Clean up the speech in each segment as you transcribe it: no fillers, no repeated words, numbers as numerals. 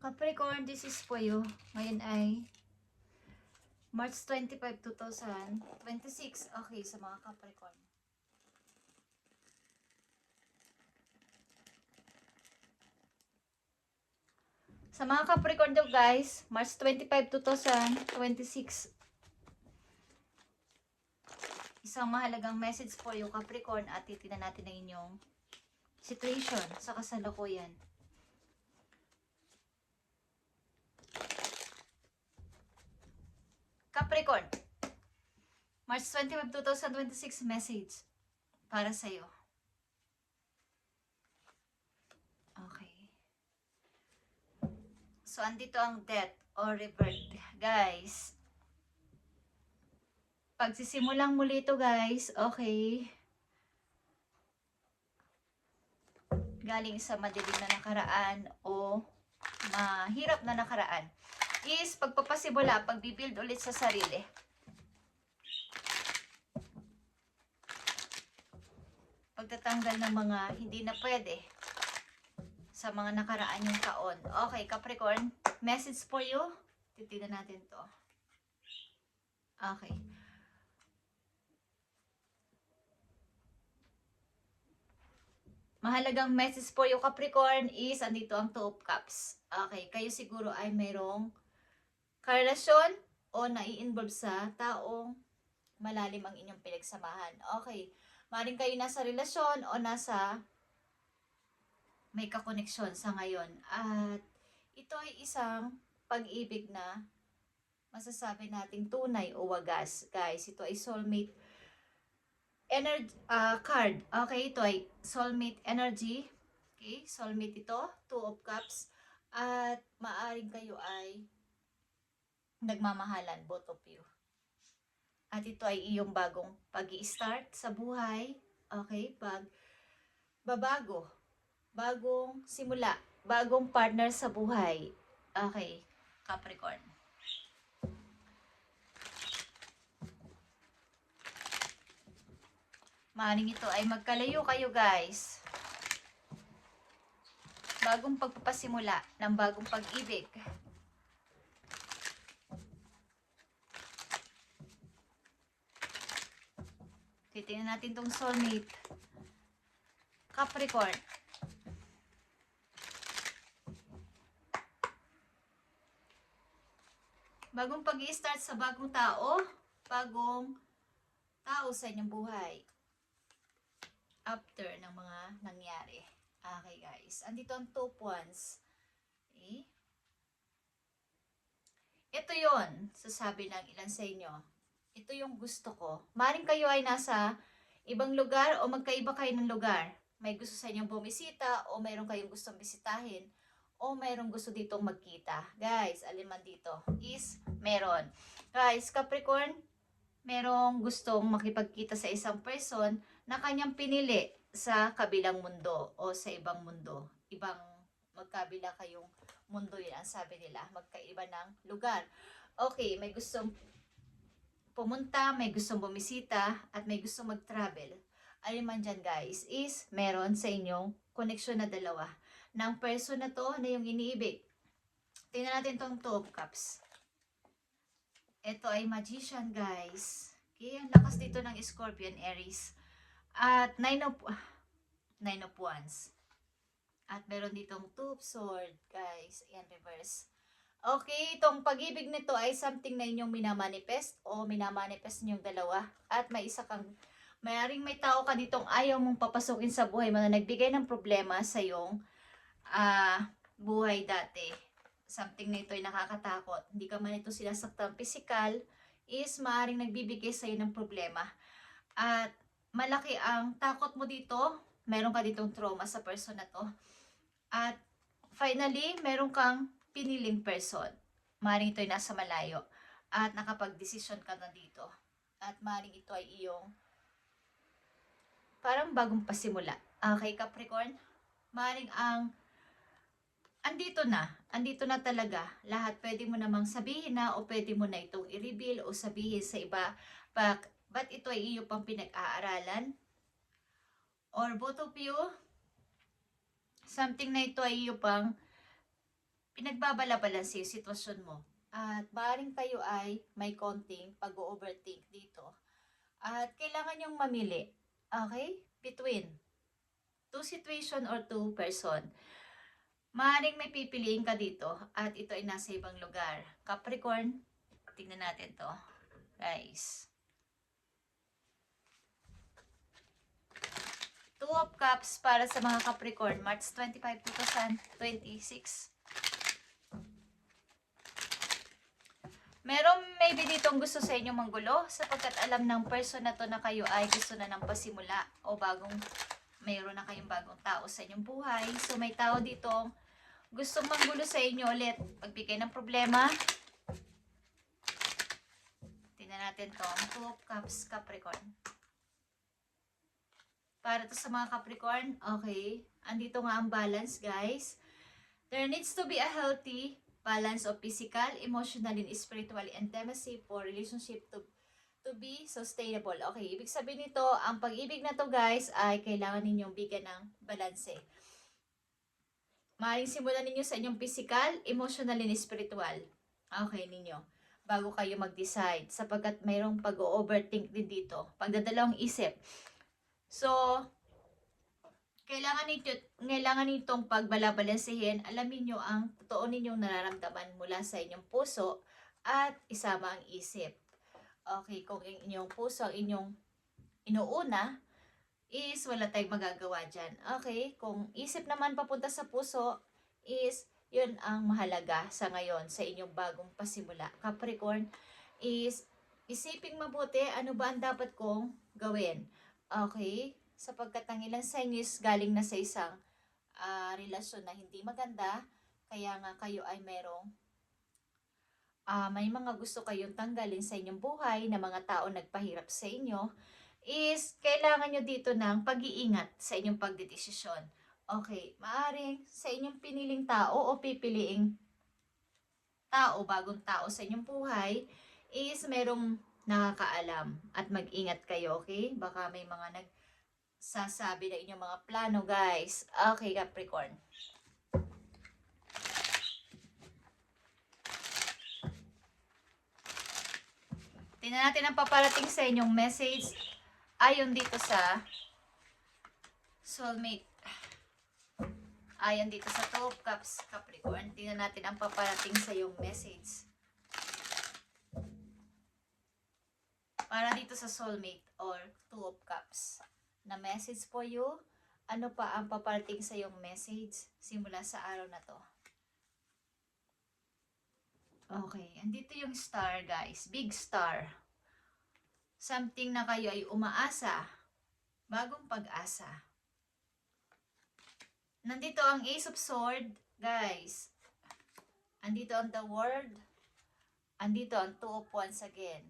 Capricorn, this is for you. Ngayon ay March 25, 2026. Okay, sa mga Capricorn. Sa mga Capricorn daw guys, March 25, 2026. Isang mahalagang message for you Capricorn at titignan natin ang inyong situation sa kasalukuyan. Capricorn, March 25, 2026 message para sa'yo. Okay. So, andito ang death or rebirth. Guys, pagsisimulang muli ito guys, okay. Galing sa madilim na nakaraan o mahirap na nakaraan. Is pagpapasimula, pagbibuild ulit sa sarili. Pagtatanggal ng mga hindi na pwede sa mga nakaraan yung taon. Okay, Capricorn, message for you. Titignan natin to. Okay. Mahalagang message for you, Capricorn, is andito ang Two of Cups. Okay, kayo siguro ay mayroong karelasyon o nai-involve sa taong malalim ang inyong pinagsamahan. Okay, maaaring kayo nasa relasyon o nasa may kakoneksyon sa ngayon. At ito ay isang pag-ibig na masasabi nating tunay o wagas. Guys, ito ay soulmate energy card. Okay, ito ay soulmate energy. Okay, soulmate ito, Two of Cups. At maaaring kayo ay nagmamahalan, both of you. At ito ay iyong bagong pag-i-start sa buhay. Okay, babago. Bagong simula. Bagong partner sa buhay. Okay, Capricorn. Maaaring ito ay magkalayo kayo guys. Bagong pagpapasimula ng bagong pag-ibig. Titingnan natin tong soulmate. Capricorn. Bagong pag-i-start sa bagong tao sa inyong buhay. After ng mga nangyari. Okay guys, andito ang Two of Wands. Okay. Ito yon, sasabi ng ilan sa inyo. Ito yung gusto ko. Maring kayo ay nasa ibang lugar o magkaiba kayo ng lugar. May gusto sa inyong bumisita o mayroon kayong gustong bisitahin o mayroong gusto ditong magkita. Guys, alin man dito is meron. Guys, Capricorn, merong gustong makipagkita sa isang person na kanyang pinili sa kabilang mundo o sa ibang mundo. Ibang magkabila kayong mundo yun ang sabi nila. Magkaiba ng lugar. Okay, may gustong pumunta, may gustong bumisita, at may gustong mag-travel. Alin man dyan guys, is meron sa inyong koneksyon na dalawa ng person na to na yung iniibig. Tingnan natin tong Two of Cups. Ito ay Magician guys. Okay, ang lakas dito ng Scorpion, Aries. At Nine of Wands. At meron ditong Two of Swords guys. Ayan, reverse. Okay, itong pag-ibig nito ay something na inyong minamanifest o minamanifest niyong dalawa. At may isa kang, maaaring may tao ka ditong ayaw mong papasukin sa buhay mo na nagbigay ng problema sa iyong buhay dati. Something na ito ay nakakatakot. Hindi ka man ito sinasaktan physical, is maaaring nagbibigay sa iyo ng problema. At malaki ang takot mo dito. Meron ka ditong trauma sa person na to. At finally, meron kang piniling person. Maaaring ito ay nasa malayo. At nakapag-desisyon ka na dito. At maaaring ito ay iyong parang bagong pasimula. Okay, Capricorn? Maaaring andito na talaga. Lahat pwede mo namang sabihin na o pwede mo na itong i-reveal o sabihin sa iba. But ito ay iyo pang pinag-aaralan? Or both of you, something na ito ay iyo pang pinagbabala-balanse yung sitwasyon mo. At maaaring kayo ay may konting pag-overthink dito. At kailangan yung mamili, okay? Between two situation or two person. Maaaring may pipiliin ka dito at ito ay nasa ibang lugar. Capricorn, tingnan natin to. Guys. Two of Cups para sa mga Capricorn, March 25, 2026. Merong maybe ditong gusto sa inyo manggulo sapagkat alam ng person na to na kayo ay gusto na ng pasimula o mayroon na kayong bagong tao sa inyong buhay. So may tao dito gustong manggulo sa inyo ulit, magbigay ng problema. Tingnan natin to, Two of Cups, Capricorn. Para to sa mga Capricorn, okay, andito nga ang balance, guys. There needs to be a healthy balance of physical, emotional, and spiritual intimacy for relationship to be sustainable. Okay, ibig sabihin nito, ang pag-ibig na to, guys, ay kailangan ninyong bigyan ng balanse. Maaaring simulan ninyo sa inyong physical, emotional, and spiritual. Okay, ninyo. Bago kayo mag-decide. Sapagkat mayroong pag-overthink din dito. Pagdadalawang isip. So, kailangan nitong pagbalabalansehin. Alamin nyo ang totoo ninyong nararamdaman mula sa inyong puso at isama ang isip. Okay, kung inyong puso ang inyong inuuna, is wala tayong magagawa dyan. Okay, kung isip naman papunta sa puso, is yun ang mahalaga sa ngayon sa inyong bagong pasimula. Capricorn, is isiping mabuti ano ba ang dapat kong gawin. Okay, sapagkat ang ilan sa inyo is galing na sa isang relasyon na hindi maganda, kaya nga kayo ay may mga gusto kayong tanggalin sa inyong buhay na mga tao nagpahirap sa inyo, is kailangan nyo dito ng pag-iingat sa inyong pagdedesisyon. Okay, maaring sa inyong piniling tao o pipiliing tao, bagong tao sa inyong buhay, is merong nakakaalam at mag-ingat kayo, okay? Baka may mga nagsasabi na inyong mga plano, guys. Okay, Capricorn. Tingnan natin ang paparating sa inyong message ayon dito sa soulmate. Ayon dito sa Two of Cups, Capricorn. Tingnan natin ang paparating sa iyong message. Para dito sa soulmate or Two of Cups. Na message for you. Ano pa ang paparating sa iyong message simula sa araw na to? Okay, andito yung star, guys. Big star. Something na kayo ay umaasa. Bagong pag-asa. Nandito ang Ace of Swords, guys. Andito ang The World. Andito ang Two of Wands again.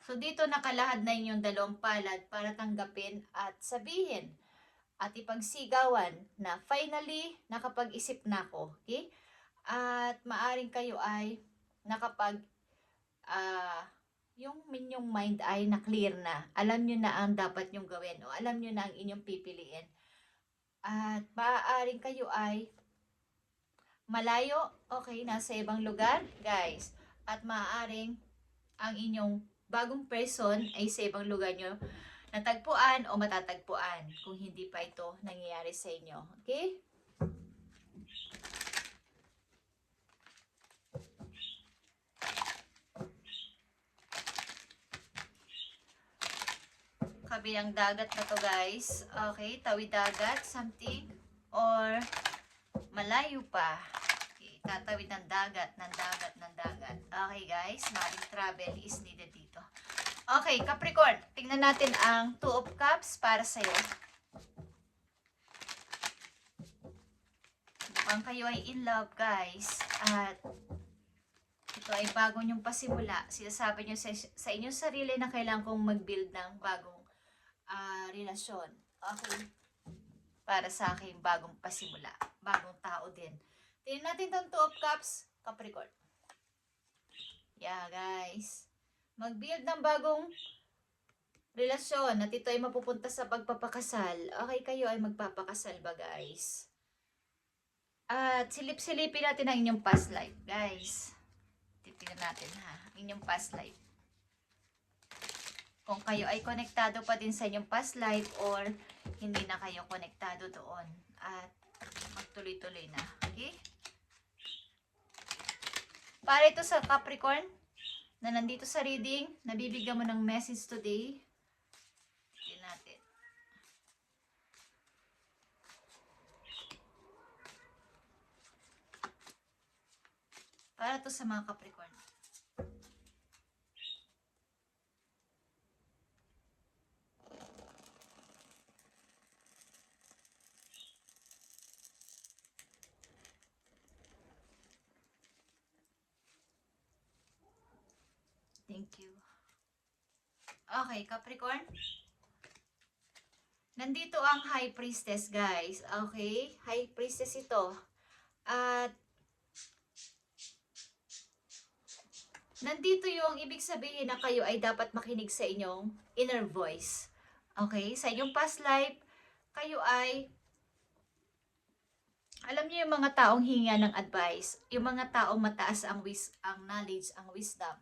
So, dito nakalahad na inyong dalawang palad para tanggapin at sabihin at ipagsigawan na finally nakapag-isip na ako. Okay? At maaring kayo ay yung inyong mind ay na-clear na. Alam nyo na ang dapat nyong gawin o alam nyo na ang inyong pipiliin. At maaaring kayo ay malayo, okay, nasa ibang lugar, guys. At maaaring ang inyong bagong person ay sa ibang lugar nyo natagpuan o matatagpuan kung hindi pa ito nangyayari sa inyo. Okay? Kabilang dagat na to, guys. Okay, tawid dagat, something. Or malayo pa. Okay, tatawid ng dagat, ng dagat, ng dagat. Okay, guys, maring travel is needed dito. Okay, Capricorn, tingnan natin ang Two of Cups para sa'yo. Mukhang kayo ay in love, guys. At ito ay bago nyong pasimula. Sinasabi nyo sa inyong sarili na kailangan kong mag-build ng bagong relasyon. Okay. Para sa aking bagong pasimula. Bagong tao din. Tingnan natin itong Two of Cups, Capricorn. Yeah, guys. Mag-build ng bagong relasyon at ito ay mapupunta sa pagpapakasal. Okay, kayo ay magpapakasal ba, guys? At silip-silipin natin ang inyong past life, guys. Titignan natin ha, ang inyong past life. Kung kayo ay konektado pa din sa inyong past life or hindi na kayo konektado doon. At magtuloy-tuloy na. Okay? Para ito sa Capricorn na nandito sa reading, nabibigyan mo ng message today. Tingnan natin. Para to sa mga Capricorn. Thank you. Okay, Capricorn. Nandito ang High Priestess, guys. Okay? High Priestess ito. At nandito yung ibig sabihin na kayo ay dapat makinig sa inyong inner voice. Okay? Sa inyong past life, kayo ay alam niyo yung mga taong hinga ng advice, yung mga taong mataas ang knowledge, ang wisdom.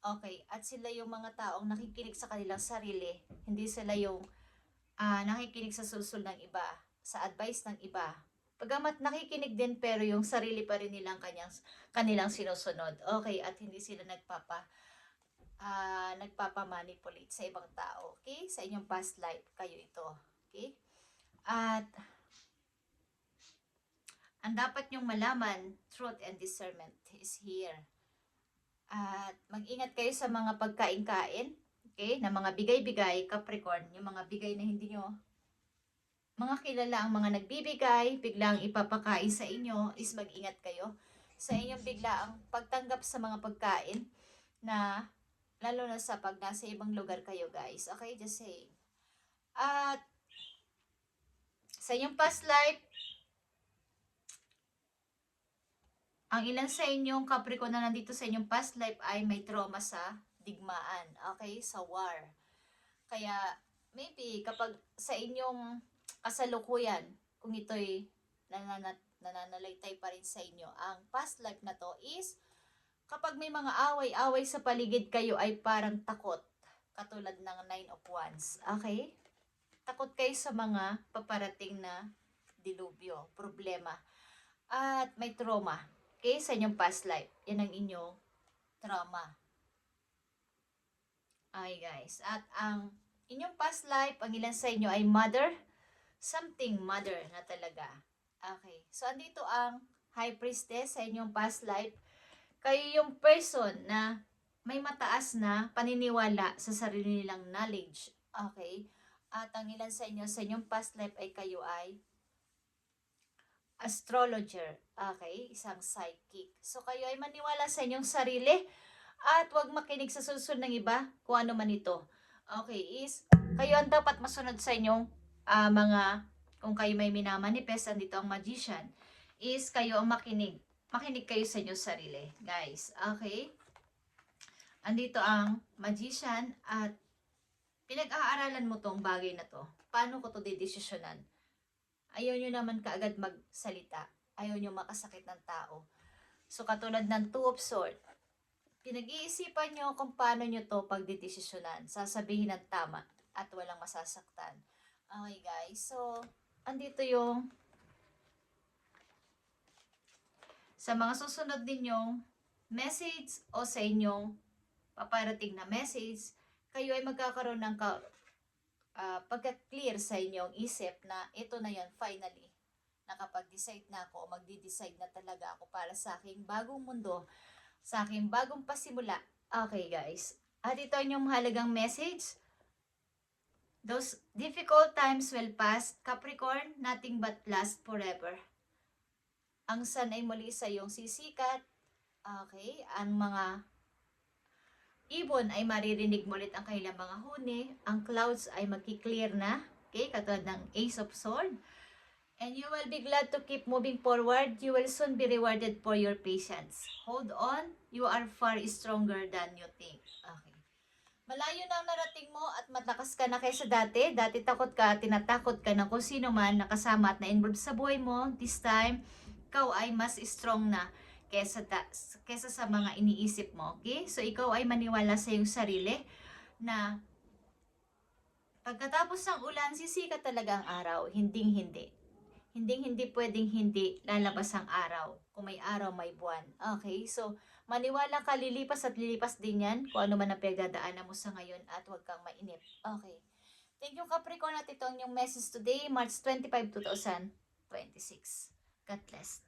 Okay, at sila yung mga taong nakikinig sa kanilang sarili, hindi sila yung nakikinig sa sulsul ng iba, sa advice ng iba. Pagamat nakikinig din pero yung sarili pa rin nilang kanilang sinusunod. Okay, at hindi sila nagpapamanipulate sa ibang tao. Okay, sa inyong past life, kayo ito. Okay, at ang dapat nyong malaman, truth and discernment is here. At mag-ingat kayo sa mga pagkain-kain, okay, na mga bigay-bigay, Capricorn, yung mga bigay na hindi nyo, mga kilala ang mga nagbibigay, biglang ipapakain sa inyo, is mag-ingat kayo sa inyong biglaang pagtanggap sa mga pagkain na, lalo na sa pag nasa ibang lugar kayo, guys. Okay, just saying. At sa inyong past life, ang ilan sa inyong Capricorn na nandito sa inyong past life ay may trauma sa digmaan, okay, sa war. Kaya, maybe, kapag sa inyong kasalukuyan, kung ito'y nananalaytay pa rin sa inyo, ang past life na to is, kapag may mga away-away sa paligid kayo ay parang takot, katulad ng Nine of Wands, okay? Takot kayo sa mga paparating na dilubyo, problema, at may trauma. Okay, sa inyong past life. Yan ang inyong trauma. Ay guys. At ang inyong past life, ang ilan sa inyo ay mother. Something mother na talaga. Okay. So, andito ang High Priestess sa inyong past life. Kayo yung person na may mataas na paniniwala sa sarili nilang knowledge. Okay. At ang ilan sa inyo sa inyong past life ay kayo ay astrologer, okay, isang psychic. So, kayo ay maniwala sa inyong sarili at huwag makinig sa susunod ng iba kung ano man ito. Okay, is, kayo ang dapat masunod sa inyong kung kayo may minamanifest, andito ang magician, is kayo ang makinig. Makinig kayo sa inyong sarili, guys. Okay? Andito ang magician at pinag-aaralan mo tong bagay na to. Paano ko to didesisyonan? Ayaw nyo naman kaagad magsalita. Ayaw nyo makasakit ng tao. So, katulad ng Two of Swords, pinag-iisipan nyo kung paano nyo to pagdidesisyonan. Sasabihin ng tama at walang masasaktan. Okay, guys. So, andito yung sa mga susunod ninyong message o sa inyong paparating na message, kayo ay magkakaroon ng pagka-clear sa inyong isip na ito na yon finally. Nakapag-decide na ako o magdi-decide na talaga ako para sa aking bagong mundo, sa aking bagong pasimula. Okay guys. At ito yung mahalagang message. Those difficult times will pass. Capricorn, nothing but last forever. Ang sun ay muli sa iyong sisikat. Okay. Ang mga ibon ay maririnig mo ulit ang kanilang mga huni. Ang clouds ay magki-clear na. Okay, katulad ng Ace of Swords. And you will be glad to keep moving forward. You will soon be rewarded for your patience. Hold on. You are far stronger than you think. Okay. Malayo na ang narating mo at matakas ka na kaysa dati. Dati takot ka, tinatakot ka na kung sino man nakasama at na-involved sa buhay mo. This time, ikaw ay mas strong na kesa sa mga iniisip mo. Okay? So, ikaw ay maniwala sa iyong sarili na pagkatapos ng ulan, sisikat talaga ang araw. Hinding-hindi. Hinding-hindi pwedeng hindi lalabas ang araw. Kung may araw, may buwan. Okay? So, maniwala ka, lilipas at lilipas din yan kung ano man ang pinagdadaanan mo sa ngayon at huwag kang mainip. Okay. Thank you, Capricorn, at ito ang yung message today, March 25, 2026. God bless.